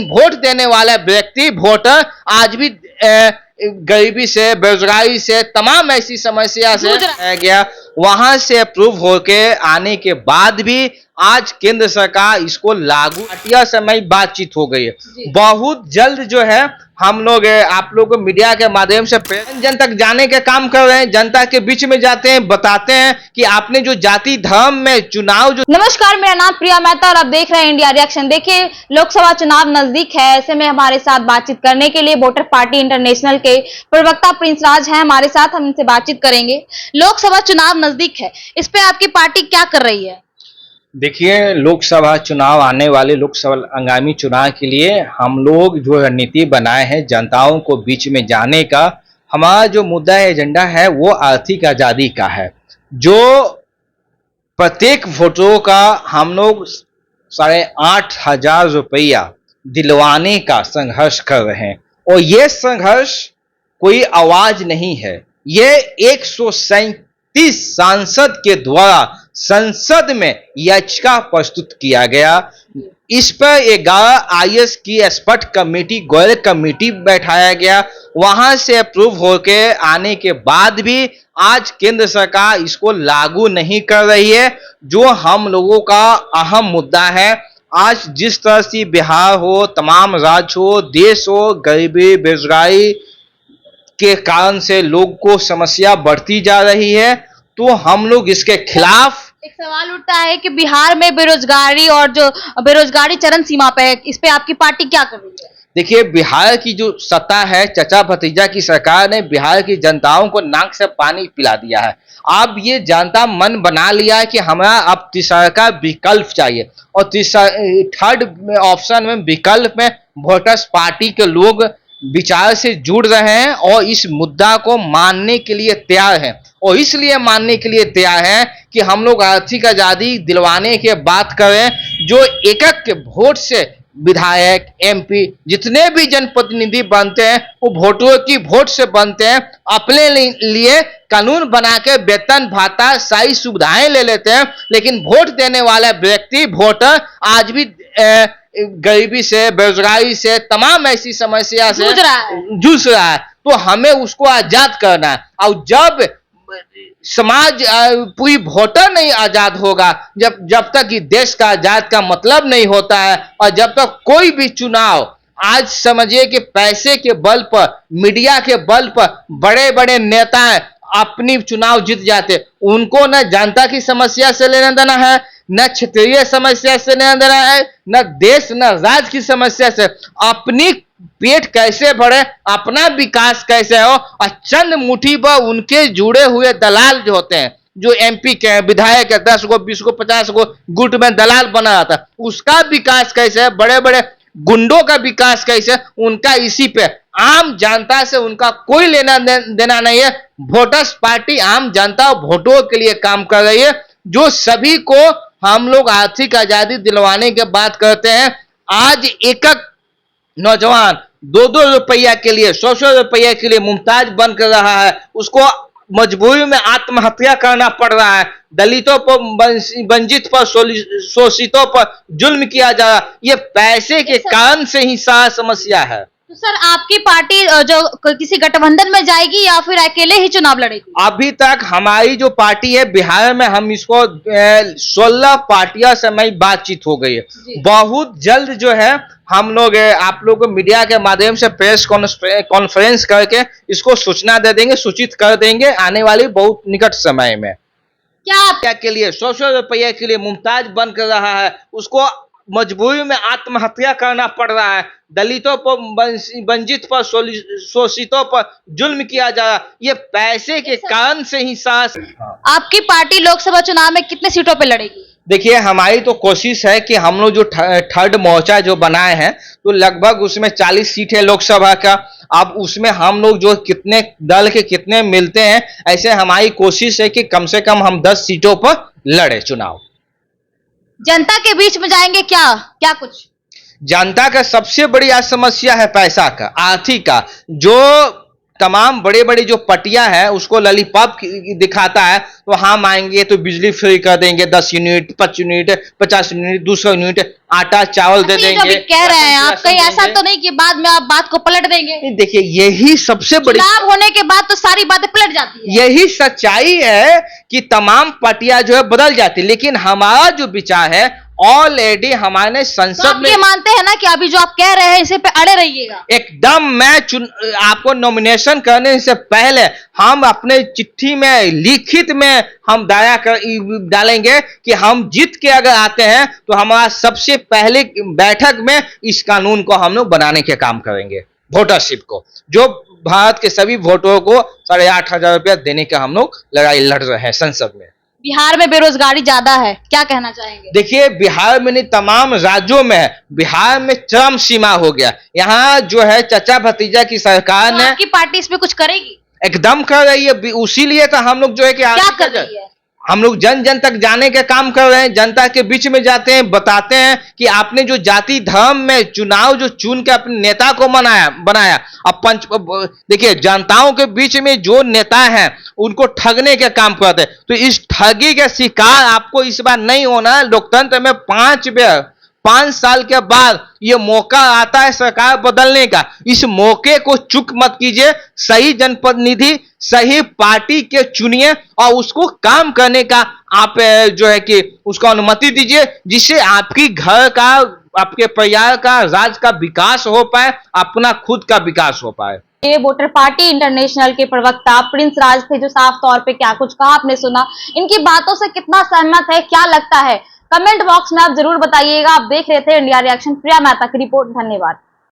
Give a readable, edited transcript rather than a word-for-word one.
Vote देने वाला व्यक्ति वोटर आज भी गरीबी से, बेरोजगारी से, तमाम ऐसी समस्या से गया, वहां से अप्रूव होके आने के बाद भी आज केंद्र सरकार इसको लागू, पार्टियों समय बातचीत हो गई है। बहुत जल्द जो है हम लोग आप लोग को मीडिया के माध्यम से जन तक जाने के काम कर रहे हैं, जनता के बीच में जाते हैं, बताते हैं कि आपने जो जाति धर्म में चुनाव जो। नमस्कार, मेरा नाम प्रिया मेहता और आप देख रहे हैं इंडिया रिएक्शन। देखिए, लोकसभा चुनाव नजदीक है, ऐसे में हमारे साथ बातचीत करने के लिए वोटर पार्टी इंटरनेशनल के प्रवक्ता प्रिंस राज हैं हमारे साथ। हम इनसे बातचीत करेंगे। लोकसभा चुनाव नजदीक है, इस पे आपकी पार्टी क्या कर रही है? देखिए, लोकसभा चुनाव आने वाले लोकसभा आगामी चुनाव के लिए हम लोग जो रणनीति बनाए हैं जनताओं को बीच में जाने का, हमारा जो मुद्दा एजेंडा है वो आर्थिक आजादी का है, जो प्रत्येक वोटरों का हम लोग 8,500 रुपया दिलवाने का संघर्ष कर रहे हैं। और ये संघर्ष कोई आवाज नहीं है, ये 137 सांसद के द्वारा संसद में याचिका प्रस्तुत किया गया। इस पर 11 IAS की एक्सपर्ट कमेटी, गौर कमेटी बैठाया गया। वहां से अप्रूव होके आने के बाद भी आज केंद्र सरकार इसको लागू नहीं कर रही है, जो हम लोगों का अहम मुद्दा है। आज जिस तरह से बिहार हो, तमाम राज्य हो, देश हो, गरीबी, बेरोजगारी के कारण से लोग को समस्या बढ़ती जा रही है, तो हम लोग इसके खिलाफ। एक सवाल उठता है कि बिहार में बेरोजगारी और जो बेरोजगारी चरम सीमा पे है, इस पे आपकी पार्टी क्या कर रही है? देखिए, बिहार की जो सत्ता है, चचा भतीजा की सरकार ने बिहार की जनताओं को नाक से पानी पिला दिया है। अब ये जनता मन बना लिया है कि हमें अब तीसरा का विकल्प चाहिए, और थर्ड ऑप्शन में विकल्प में वोटर्स पार्टी के लोग विचार से जुड़ रहे हैं और इस मुद्दा को मानने के लिए तैयार हैं। और इसलिए मानने के लिए तैयार हैं कि हम लोग आर्थिक आजादी दिलवाने की बात करें, जो एक एक वोट से विधायक, MP, जितने भी जनप्रतिनिधि बनते हैं वो वोटरों की वोट से बनते हैं। अपने लिए कानून बना के वेतन भाता सारी सुविधाएं ले लेते हैं, लेकिन वोट देने वाला व्यक्ति, वोटर आज भी गरीबी से, बेरोजगारी से, तमाम ऐसी समस्या से जूझ रहा है। तो हमें उसको आजाद करना है। और जब समाज पूरी वोटर नहीं आजाद होगा, जब तक कि देश का आजाद का मतलब नहीं होता है, और जब तक कोई भी चुनाव, आज समझिए कि पैसे के बल पर, मीडिया के बल पर बड़े बड़े नेता अपनी चुनाव जीत जाते, उनको न जनता की समस्या से लेना देना है, न क्षेत्रीय समस्या से लेना देना है, न देश न राज्य की समस्या से। अपनी पेट कैसे बढ़े, अपना विकास कैसे हो, और चंद मुट्ठी पर उनके जुड़े हुए दलाल जो होते हैं, जो MP के विधायक है, 10 को 20 को 50 को गुट में दलाल बना रहता है, उसका विकास कैसे है, बड़े बड़े गुंडों का विकास कैसे, उनका इसी पे। आम जनता से उनका कोई लेना देना नहीं है। वोटर्स पार्टी आम जनता और वोटों के लिए काम कर रही है, जो सभी को हम लोग आर्थिक आजादी दिलवाने की बात करते हैं। आज एक नौजवान 2-2 रुपया के लिए, 100-100 रुपया के लिए मुमताज बन कर रहा है, उसको मजबूरी में आत्महत्या करना पड़ रहा है। दलितों पर, वंचित पर, शोषितों पर जुल्म किया जा रहा है। ये पैसे के कारण से ही सारा समस्या है। तो सर, आपकी पार्टी जो किसी गठबंधन में जाएगी या फिर अकेले ही चुनाव लड़ेगी? अभी तक हमारी जो पार्टी है बिहार में, हम इसको 16 पार्टियों से हमारी बातचीत हो गई है। बहुत जल्द जो है हम लोग आप लोग को मीडिया के माध्यम से प्रेस कॉन्फ्रेंस करके इसको सूचना दे देंगे, सूचित कर देंगे आने वाली बहुत निकट समय में। क्या के लिए 100-100 रुपया के लिए मुमताज बन कर रहा है, उसको मजबूरी में आत्महत्या करना पड़ रहा है। दलितों पर, वंचित पर, शोषितों पर जुल्म किया जा रहा है। ये पैसे के कारण से ही आपकी पार्टी लोकसभा चुनाव में कितने सीटों पे लड़ेगी? देखिए, हमारी तो कोशिश है कि हम लोग जो थर्ड मोर्चा जो बनाए हैं, तो लगभग उसमें 40 सीट है लोकसभा का। अब उसमें हम लोग जो कितने दल के कितने मिलते हैं, ऐसे हमारी कोशिश है कि कम से कम हम 10 सीटों पर लड़े चुनाव। जनता के बीच में जाएंगे क्या कुछ? जनता का सबसे बड़ी आज समस्या है पैसा का, आर्थिक का। जो तमाम बड़े बड़े जो पटिया है उसको लॉलीपॉप दिखाता है, तो हम आएंगे तो बिजली फ्री कर देंगे, 10 यूनिट, 5 यूनिट, 50 यूनिट, 200 यूनिट आटा चावल दे अच्छा, ये जो देंगे। अभी कह रहे हैं आप, कहीं ऐसा तो नहीं कि बाद में आप बात को पलट देंगे? देखिए यही सबसे बड़ी, चुनाव होने के बाद तो सारी बातें पलट जाती है। यही सच्चाई है कि तमाम पार्टियां जो है बदल जाती, लेकिन हमारा जो विचार है ऑलरेडी हमारे तो संसद आप में ये मानते हैं ना कि अभी जो आप कह रहे हैं इसे पे अड़े रहिएगा? एकदम, मैं आपको नॉमिनेशन करने से पहले हम अपने चिट्ठी में लिखित में हम दाया कर डालेंगे कि हम जीत के अगर आते हैं तो हमारा सबसे पहले बैठक में इस कानून को हम लोग बनाने के काम करेंगे, वोटरशिप को, जो भारत के सभी वोटरों को 8,500 रुपया देने का हम लोग लड़ाई लड़ रहे हैं संसद में। बिहार में बेरोजगारी ज्यादा है, क्या कहना चाहेंगे? देखिए बिहार में नहीं, तमाम राज्यों में है, बिहार में चरम सीमा हो गया। यहाँ जो है चचा भतीजा की सरकार तो ने आपकी पार्टी इस पे कुछ करेगी? एकदम कर रही है, उसीलिए तो हम लोग जो है कि क्या कर रही है? हम लोग जन जन तक जाने का काम कर रहे हैं, जनता के बीच में जाते हैं, बताते हैं कि आपने जो जाति धर्म में चुनाव जो चुन के अपने नेता को बनाया, अब देखिए जनताओं के बीच में जो नेता हैं उनको ठगने का काम करते हैं, तो इस ठगी के शिकार आपको इस बार नहीं होना। लोकतंत्र में 5 साल के बाद ये मौका आता है सरकार बदलने का, इस मौके को चूक मत कीजिए, सही जनप्रतिनिधि सही पार्टी के चुनिए और उसको काम करने का आप जो है कि उसको अनुमति दीजिए, जिससे आपकी घर का, आपके परिवार का, राज्य का विकास हो पाए, अपना खुद का विकास हो पाए। ये वोटर पार्टी इंटरनेशनल के प्रवक्ता प्रिंस राज थे, जो साफ तौर पे क्या कुछ कहा आपने सुना, इनकी बातों से कितना सहमत है, क्या लगता है, कमेंट बॉक्स में आप जरूर बताइएगा। आप देख रहे थे इंडिया रिएक्शन, प्रिया मेहता की रिपोर्ट, धन्यवाद।